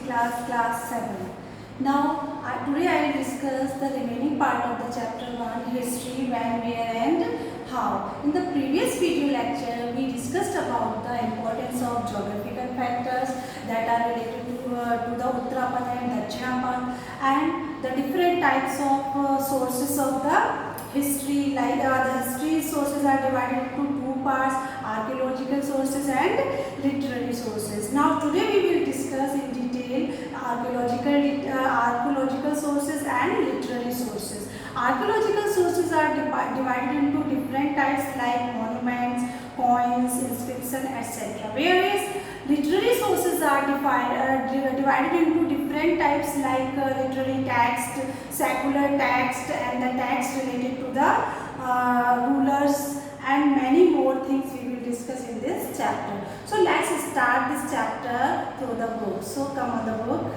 class 7. Now, today I will discuss the remaining part of the chapter 1, history, when, where and how. In the previous video lecture, we discussed about the importance of geographical factors that are related to the Uttarapan and Dachinapan, and the different types of sources of the history. Like the history sources are divided into two parts: archaeological sources and literary sources. Now today we will discuss in detail archaeological sources and literary sources. Archaeological sources are divided into different types like monuments, coins, inscription, etc. Whereas literary sources are divided into different types like literary text, secular text, and the text related to the rulers, and many more things we will discuss in this chapter. So let's start this chapter through the book. So come on the book.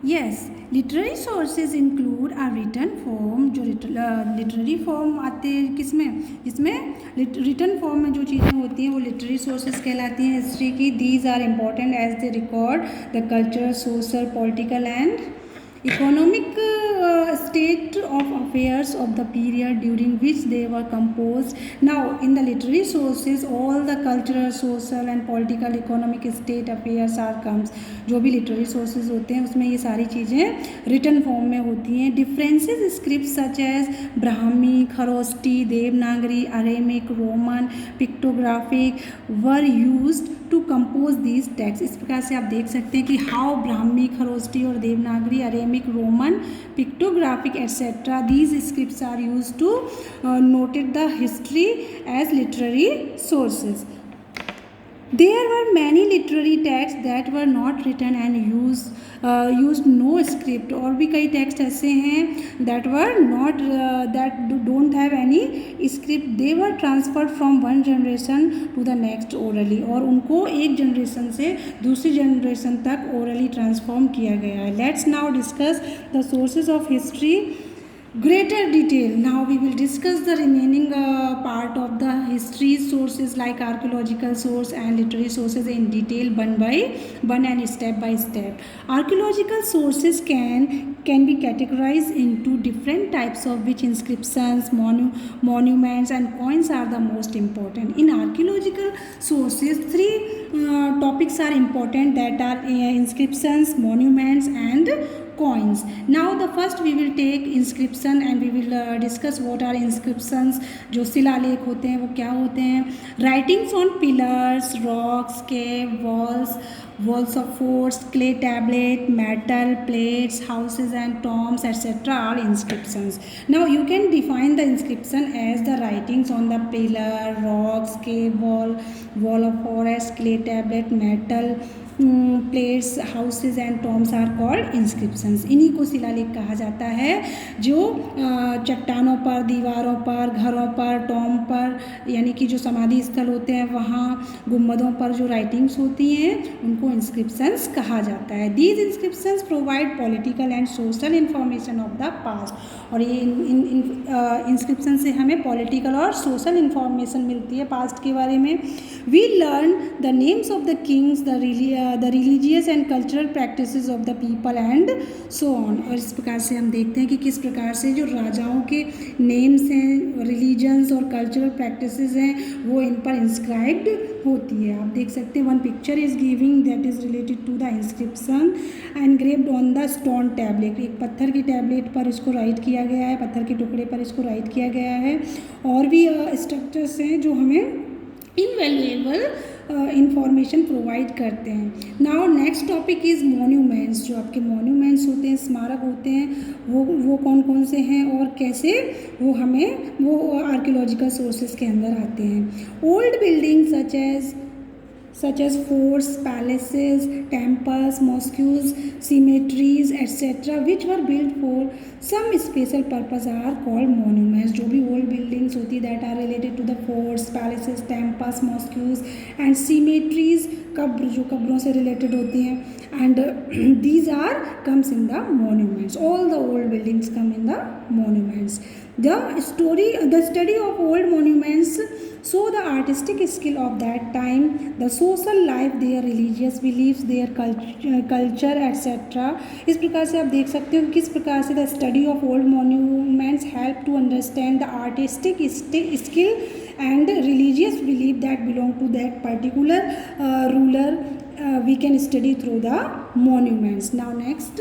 Yes, literary sources include a written form. जो literary form आते हैं किसमें, जिसमें written form में जो चीज़ें होती हैं वो literary sources कहलाती हैं हिस्ट्री की. These are important as they record the culture, social, political and economic state of affairs of the period during which they were composed. Now in the literary sources all the cultural, social and political, economic state affairs are comes. जो भी literary sources होते हैं उसमें ये सारी चीज़ें written form में होती हैं. Differences scripts such as Brahmi, Kharosthi, Devanagari, Aramaic, Roman, pictographic were used to compose these texts. इस प्रकार से आप देख सकते हैं कि how ब्राह्मी, खरोष्टी और Devanagari, Aramaic, Roman, pictographic etc. these scripts are used to noted the history as literary sources. There were many literary texts that were not written and used no script. और भी कई text ऐसे हैं that were not that don't have any script. They were transferred from one generation to the next orally. और उनको एक generation से दूसरी generation तक orally transform किया गया है. Let's now discuss the sources of history greater detail. Now we will discuss the remaining part of the history sources like archaeological source and literary sources in detail, one by one and step by step. Archaeological sources can be categorized into different types, of which inscriptions, monuments and coins are the most important. In archaeological sources, three topics are important, that are inscriptions, monuments and coins. Now the first we will take inscription and we will discuss what are inscriptions. जो शिलालेख होते हैं वो क्या होते हैं. Writings on pillars, rocks, cave, walls of forts, clay tablet, metal plates, houses and tombs etc. are inscriptions. Now you can define the inscription as the writings on the pillar, rocks, cave, wall of forest, clay tablet, metal plates, houses and tombs are called inscriptions. इन्हीं को शिलालेख कहा जाता है जो चट्टानों पर, दीवारों पर, घरों पर, टॉम पर, यानी कि जो समाधि स्थल होते हैं वहाँ, गुम्बदों पर जो राइटिंग्स होती हैं उनको इंस्क्रिप्शंस कहा जाता है. These inscriptions provide political and social information of the past. और ये इंस्क्रिप्शन से हमें पॉलिटिकल और सोशल इन्फॉर्मेशन मिलती है पास्ट के बारे में. We learn the names of the kings, the religious and cultural practices of the people and so on. और इस प्रकार से हम देखते हैं कि किस प्रकार से जो राजाओं के नेम्स हैं, रिलीजन्स और कल्चरल प्रैक्टिसेस हैं वो इन पर इंस्क्राइब्ड होती है. आप देख सकते हैं one picture is giving that is related to the inscription engraved on the stone tablet. एक पत्थर की टैबलेट पर इसको राइट किया गया है, पत्थर के टुकड़े पर इसको राइट किया गया है. और भी स्ट्रक्चर्स हैं जो हमें इनवैल्यूएबल इंफॉर्मेशन प्रोवाइड करते हैं. Now next topic is monuments. जो आपके मोन्यूमेंट्स होते हैं, स्मारक होते हैं, वो कौन कौन से हैं और कैसे वो आर्कियोलॉजिकल सोर्सेज के अंदर आते हैं. Old building such as forts, palaces, temples, mosques, cemeteries, etc., which were built for some special purpose are called monuments. जो भी old buildings होती है that are related to the forts, palaces, temples, mosques and cemeteries, कब्र जो कब्रों से related होती हैं, and these are comes in the monuments. All the old buildings come in the monuments. The study of old monuments show the artistic skill of that time, the social life, their religious beliefs, their culture etc. इस प्रकार से आप देख सकते हो किस प्रकार से the study of old monuments help to understand the artistic skill and religious belief that belong to that particular ruler. We can study through the monuments. Now next,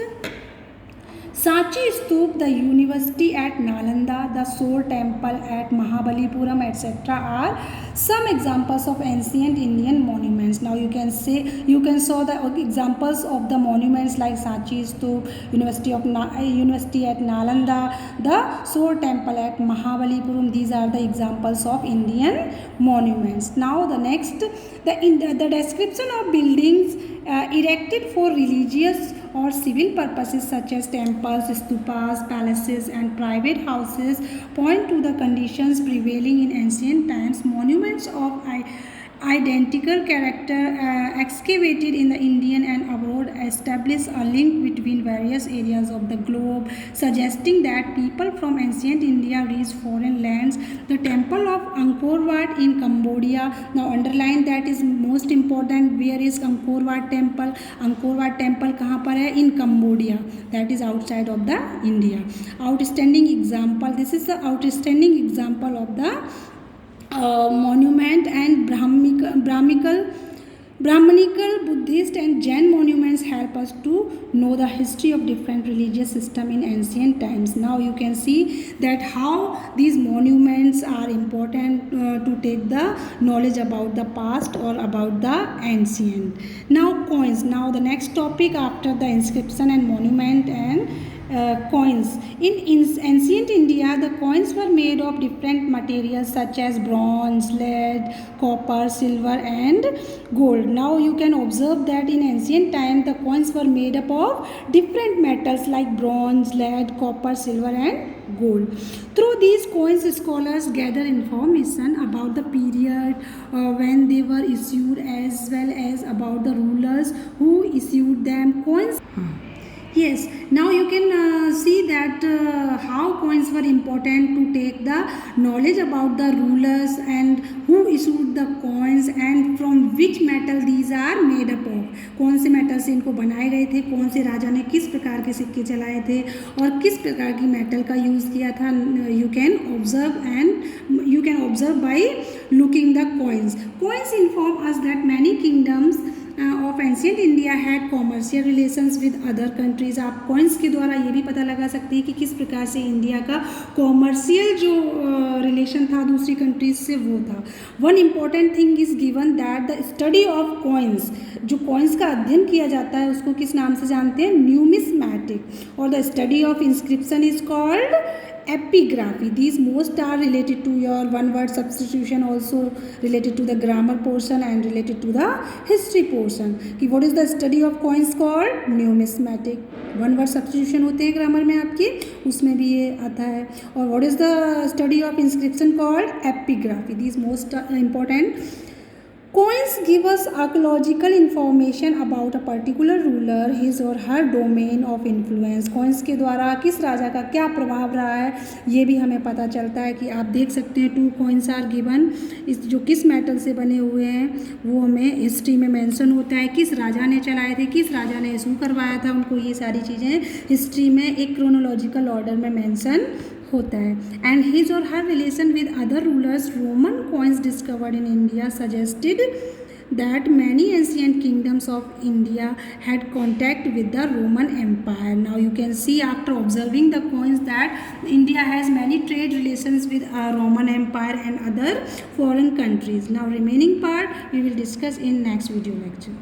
Sanchi Stup, the university at Nalanda, the Soul temple at Mahabalipuram, etc. are some examples of ancient Indian monuments. Now you can saw the examples of the monuments like Sanchi Stup, university at Nalanda, the Soul temple at Mahabalipuram. These are the examples of Indian monuments. Now the next, the description of buildings erected for religious or civil purposes such as temples, stupas, palaces and private houses point to the conditions prevailing in ancient times. Monuments of identical character excavated in the Indian and abroad establish a link between various areas of the globe, suggesting that people from ancient India reached foreign lands. The temple of Angkor Wat in Cambodia, now underline that is most important. Where is Angkor Wat temple? Angkor Wat temple कहाँ पर है? In Cambodia, that is outside of the India. Outstanding example, this is the outstanding example of the monument, and Brahmanical, Buddhist and Jain monuments help us to know the history of different religious system in ancient times. Now you can see that how these monuments are important to take the knowledge about the past or about the ancient. Now coins. Now the next topic after the inscription and monument and coins. In ancient India, the coins were made of different materials such as bronze, lead, copper, silver and gold. Now you can observe that in ancient time the coins were made up of different metals like bronze, lead, copper, silver and gold. Through these coins, scholars gather information about the period when they were issued as well as about the rulers who issued them. Coins. Yes, now you can see that how coins were important to take the knowledge about the rulers and who issued the coins and from which metal these are made up of. कौन से metal से इनको बनाए गए थे, कौन से राजा ने किस प्रकार के सिक्के चलाए थे और किस प्रकार की मेटल का यूज़ किया था. You can observe by looking the coins. Coins inform us that many kingdoms of ancient India had commercial relations with other countries. आप coins के द्वारा ये भी पता लगा सकते हैं कि किस प्रकार से इंडिया का commercial जो relation था दूसरी countries से वो था. One important thing is given that the study of coins, जो coins का अध्ययन किया जाता है उसको किस नाम से जानते हैं? Numismatic. और the study of inscription is called epigraphy. These most are related to your one word substitution, also related to the grammar portion and related to the history portion. कि what is the study of coins called? Numismatic. one word substitution होते हैं grammar में आपकी, उसमें भी ये आता है. और what is the study of inscription called? Epigraphy. These most important. Coins give us archaeological information about a particular ruler, his or her domain of influence. Coins के द्वारा किस राजा का क्या प्रभाव रहा है ये भी हमें पता चलता है. कि आप देख सकते हैं 2 coins are given. इस जो किस मेटल से बने हुए हैं वो हमें हिस्ट्री में मेंशन होता है. किस राजा ने चलाए थे, किस राजा ने इशू करवाया था उनको, ये सारी चीज़ें हिस्ट्री में एक क्रोनोलॉजिकल ऑर्डर में मेंशन होता है. एंड हिज और her relation with other rulers. Roman coins discovered in India suggested that many ancient kingdoms of India had contact with the Roman Empire. Now you can see after observing the coins that India has many trade relations with Roman Empire and other foreign countries. Now remaining part we will discuss in next video lecture.